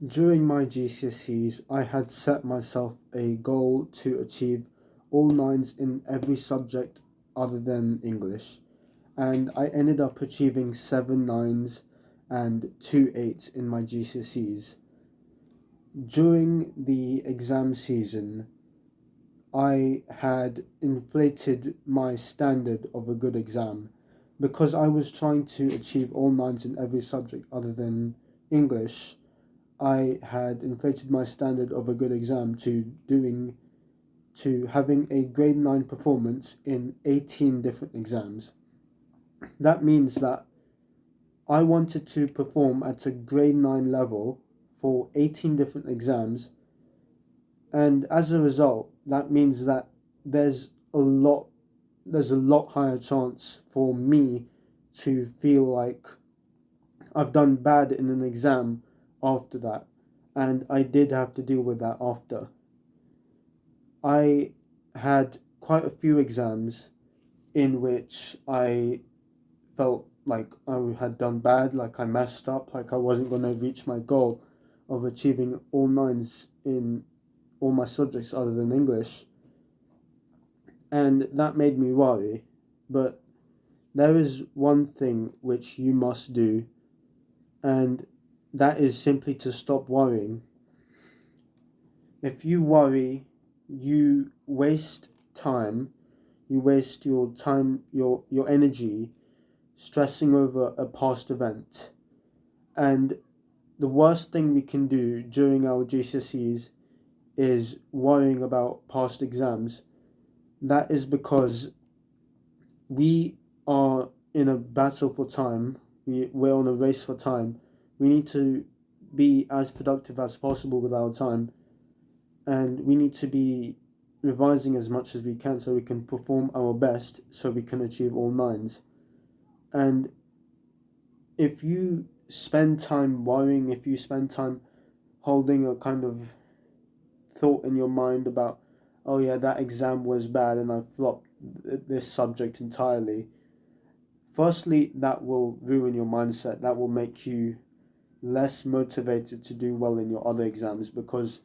During my GCSEs, I had set myself a goal to achieve all nines in every subject other than English, and I ended up achieving seven nines and two eights in my GCSEs. During the exam season, I had inflated my standard of a good exam because I was trying to achieve all nines in every subject other than English. I had inflated my standard of a good exam to having a grade 9 performance in 18 different exams. That means that I wanted to perform at a grade 9 level for 18 different exams, and as a result that means that there's a lot there's a lot higher chance for me to feel like I've done bad in an exam after that, and I did have to deal with that after. I had quite a few exams in which I felt like I had done bad, like I messed up, like I wasn't going to reach my goal of achieving all nines in all my subjects other than English, and that made me worry. But there is one thing which you must do, and that is simply to stop worrying. If you worry, you waste time, you waste your time, your energy stressing over a past event. And the worst thing we can do during our GCSEs is worrying about past exams. That is because we are in a battle for time, we're on a race for time. We need to be as productive as possible with our time, and we need to be revising as much as we can so we can perform our best so we can achieve all nines. And if you spend time worrying, if you spend time holding a kind of thought in your mind about, oh yeah, that exam was bad and I flopped this subject entirely, firstly, that will ruin your mindset. That will make you less motivated to do well in your other exams, because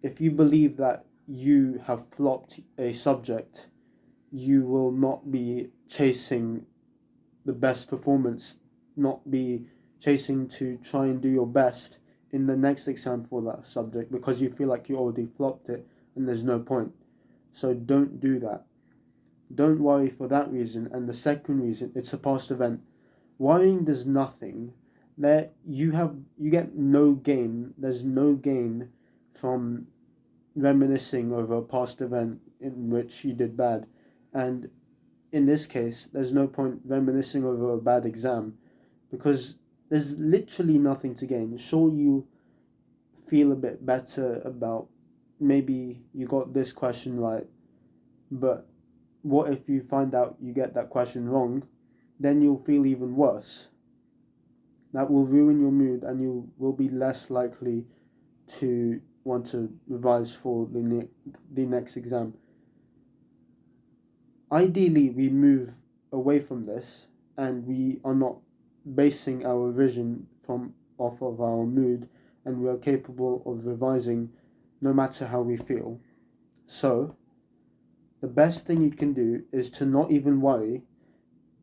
if you believe that you have flopped a subject, you will not be chasing the best performance, not be chasing to try and do your best in the next exam for that subject because you feel like you already flopped it and there's no point. So don't do that. Don't worry for that reason. And the second reason, it's a past event. Worrying does nothing. You get no gain. There's no gain from reminiscing over a past event in which you did bad. And in this case, there's no point reminiscing over a bad exam because there's literally nothing to gain. Sure, you feel a bit better about maybe you got this question right, but what if you find out you get that question wrong? Then you'll feel even worse. That will ruin your mood and you will be less likely to want to revise for the next exam. Ideally, we move away from this and we are not basing our revision from off of our mood, and we are capable of revising no matter how we feel. So, the best thing you can do is to not even worry.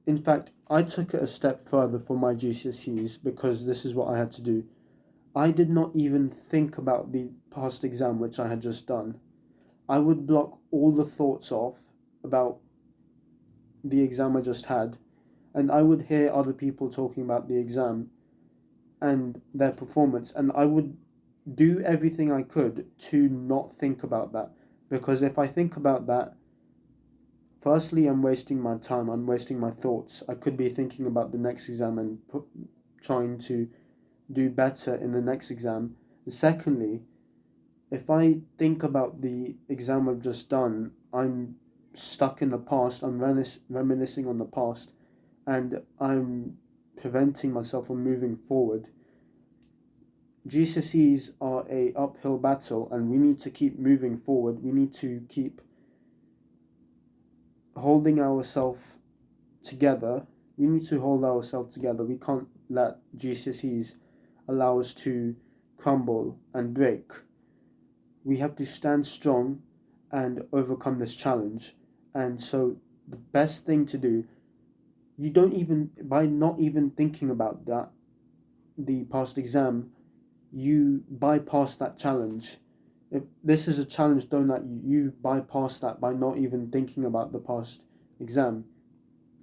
In fact, I took it a step further for my GCSEs because this is what I had to do. I did not even think about the past exam which I had just done. I would block all the thoughts off about the exam I just had, and I would hear other people talking about the exam and their performance, and I would do everything I could to not think about that, because if I think about that, firstly, I'm wasting my time, I'm wasting my thoughts. I could be thinking about the next exam and trying to do better in the next exam. And secondly, if I think about the exam I've just done, I'm stuck in the past, I'm reminiscing on the past, and I'm preventing myself from moving forward. GCSEs are a uphill battle and we need to keep moving forward. We need to keep holding ourselves together. We can't let GCSEs allow us to crumble and break. We have to stand strong and overcome this challenge. And so the best thing to do, you don't even, by not even thinking about that, the past exam, you bypass that challenge. If this is a challenge thrown at you, you bypass that by not even thinking about the past exam.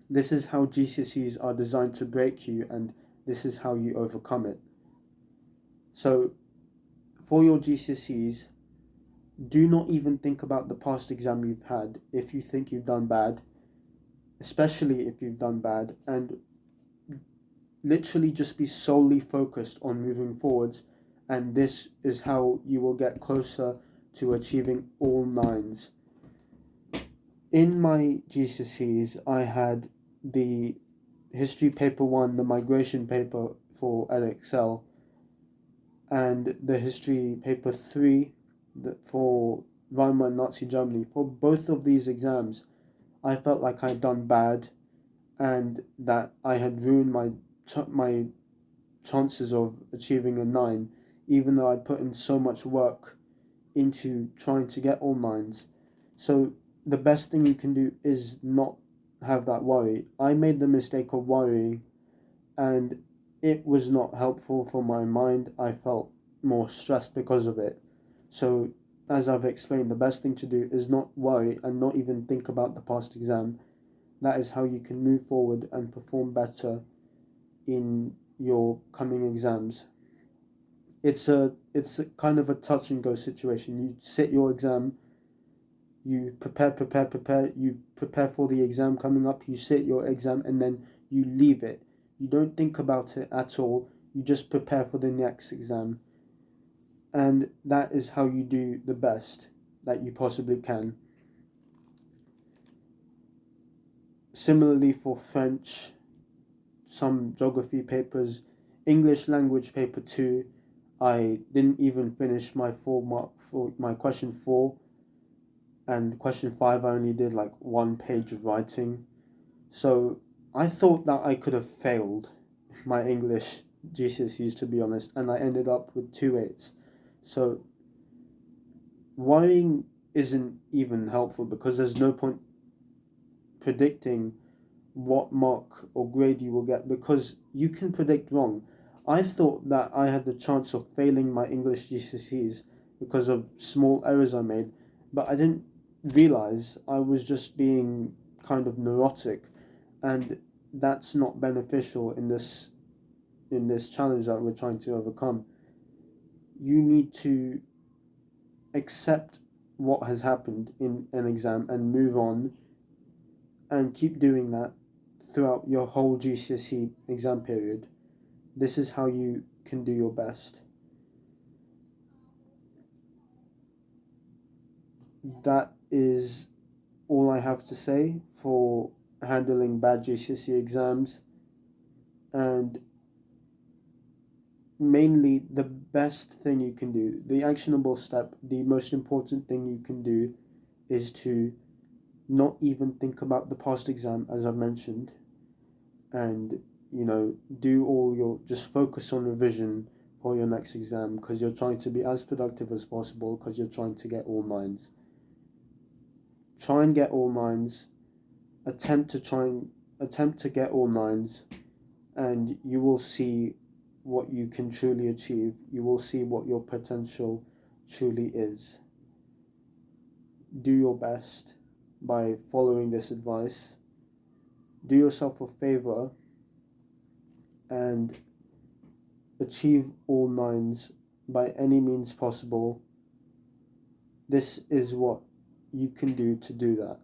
This is how GCSEs are designed to break you, and this is how you overcome it. So for your GCSEs, do not even think about the past exam you've had if you think you've done bad, especially if you've done bad, and literally just be solely focused on moving forwards, and this is how you will get closer to achieving all nines. In my GCSEs, I had the history paper 1, the migration paper for Excel, and the history paper 3 for Weimar Nazi Germany. For both of these exams, I felt like I'd done bad and that I had ruined my chances of achieving a 9, even though I'd put in so much work into trying to get all 9s. So the best thing you can do is not have that worry. I made the mistake of worrying, and it was not helpful for my mind. I felt more stressed because of it. So as I've explained, the best thing to do is not worry and not even think about the past exam. That is how you can move forward and perform better in your coming exams. It's a kind of a touch and go situation. You sit your exam, you prepare, you prepare for the exam coming up, you sit your exam, and then you leave it. You don't think about it at all, you just prepare for the next exam. And that is how you do the best that you possibly can. Similarly for French, some geography papers, English language paper 2, I didn't even finish my my question 4, and question 5 I only did like 1 page of writing. So I thought that I could have failed my English GCSEs, to be honest, and I ended up with 2 8s. So worrying isn't even helpful because there's no point predicting what mark or grade you will get because you can predict wrong. I thought that I had the chance of failing my English GCSEs because of small errors I made, but I didn't realize I was just being kind of neurotic, and that's not beneficial in this challenge that we're trying to overcome. You need to accept what has happened in an exam and move on and keep doing that throughout your whole GCSE exam period. This is how you can do your best. That is all I have to say for handling bad GCSE exams, and mainly the best thing you can do, the actionable step, the most important thing you can do is to not even think about the past exam, as I've mentioned, and just focus on revision for your next exam because you're trying to be as productive as possible because you're trying to get all 9s. Try and get all 9s. Attempt to get all 9s, and you will see what you can truly achieve. You will see what your potential truly is. Do your best by following this advice. Do yourself a favor and achieve all 9s by any means possible. This is what you can do to do that.